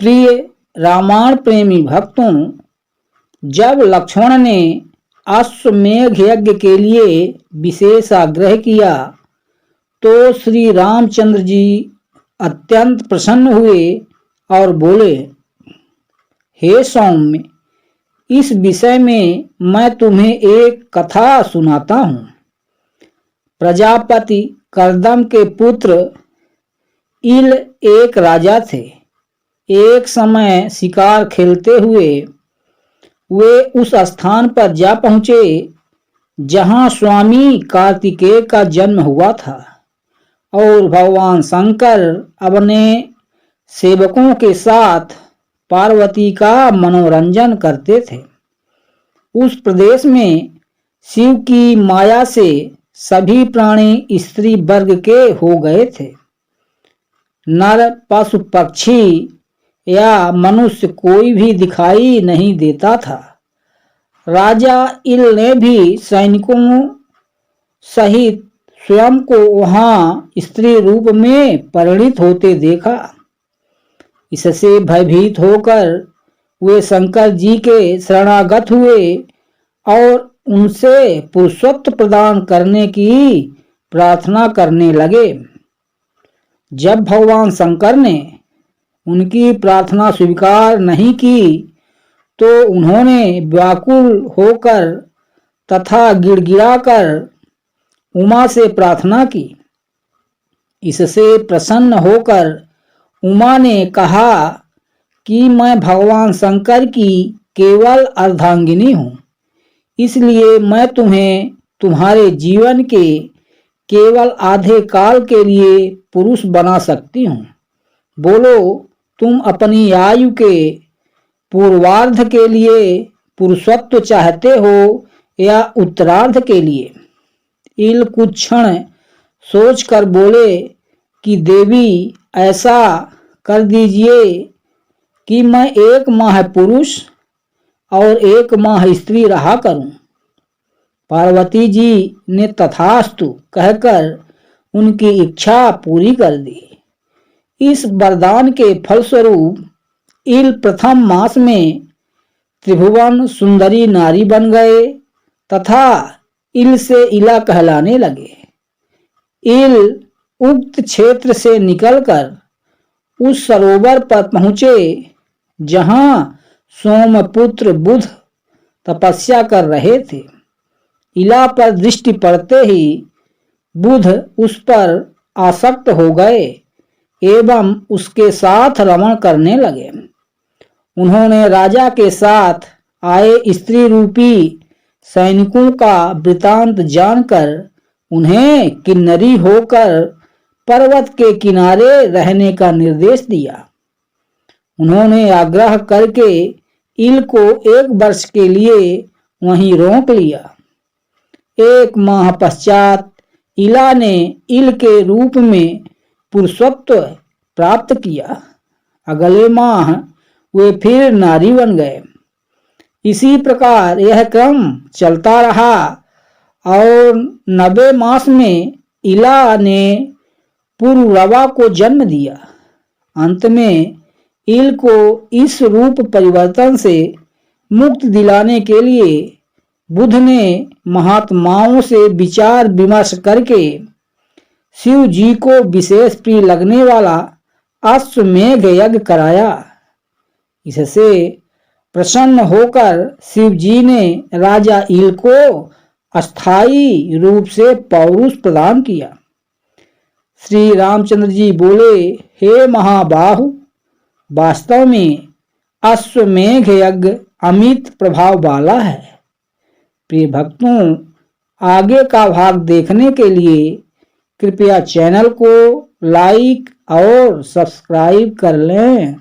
प्रिय रामायण प्रेमी भक्तों, जब लक्ष्मण ने अश्वमेध यज्ञ के लिए विशेष आग्रह किया तो श्री रामचंद्र जी अत्यंत प्रसन्न हुए और बोले, हे सौम्य, इस विषय में मैं तुम्हें एक कथा सुनाता हूँ। प्रजापति कर्दम के पुत्र इल एक राजा थे। एक समय शिकार खेलते हुए वे उस स्थान पर जा पहुंचे जहां स्वामी कार्तिकेय का जन्म हुआ था और भगवान शंकर अपने सेवकों के साथ पार्वती का मनोरंजन करते थे। उस प्रदेश में शिव की माया से सभी प्राणी स्त्री वर्ग के हो गए थे। नर, पशु, पक्षी या मनुष्य कोई भी दिखाई नहीं देता था। राजा इल ने भी सैनिकों सहित स्वयं को वहां स्त्री रूप में परिणित होते देखा। इससे भयभीत होकर वे शंकर जी के शरणागत हुए और उनसे पुरुषत्व प्रदान करने की प्रार्थना करने लगे। जब भगवान शंकर ने उनकी प्रार्थना स्वीकार नहीं की तो उन्होंने व्याकुल होकर तथा गिड़गिड़ाकर उमा से प्रार्थना की। इससे प्रसन्न होकर उमा ने कहा कि मैं भगवान शंकर की केवल अर्धांगिनी हूँ, इसलिए मैं तुम्हें तुम्हारे जीवन के केवल आधे काल के लिए पुरुष बना सकती हूँ। बोलो, तुम अपनी आयु के पूर्वार्ध के लिए पुरुषत्व चाहते हो या उत्तरार्ध के लिए? इल कुछ क्षण सोचकर बोले कि देवी, ऐसा कर दीजिए कि मैं 1 माह पुरुष और 1 माह स्त्री रहा करूं। पार्वती जी ने तथास्तु कहकर उनकी इच्छा पूरी कर दी। इस वरदान के फलस्वरूप इल प्रथम मास में त्रिभुवन सुंदरी नारी बन गए तथा इल से इला कहलाने लगे। इल उक्त क्षेत्र से निकलकर उस सरोवर पर पहुंचे जहां सोमपुत्र बुध तपस्या कर रहे थे। इला पर दृष्टि पड़ते ही बुध उस पर आसक्त हो गए एवं उसके साथ रमण करने लगे। उन्होंने राजा के साथ आए स्त्री रूपी सैनिकों का वृतांत जानकर उन्हें किन्नरी होकर पर्वत के किनारे रहने का निर्देश दिया। उन्होंने आग्रह करके इल को 1 वर्ष के लिए वहीं रोक लिया। 1 माह पश्चात इला ने इल के रूप में पुरुषत्व प्राप्त किया। अगले माह वे फिर नारी बन गए। इसी प्रकार यह क्रम चलता रहा और 90 मास में इला ने पुरुरवा को जन्म दिया। अंत में इल को इस रूप परिवर्तन से मुक्त दिलाने के लिए बुध ने महात्माओं से विचार विमर्श करके शिव जी को विशेष प्रिय लगने वाला अश्वमेध यज्ञ कराया। इससे प्रसन्न होकर शिव जी ने राजा इल को अस्थायी रूप से पौरुष प्रदान किया। श्री रामचंद्र जी बोले, हे महाबाहु, वास्तव में अश्वमेध यज्ञ अमित प्रभाव वाला है। प्रिय भक्तों, आगे का भाग देखने के लिए कृपया चैनल को लाइक और सब्सक्राइब कर लें।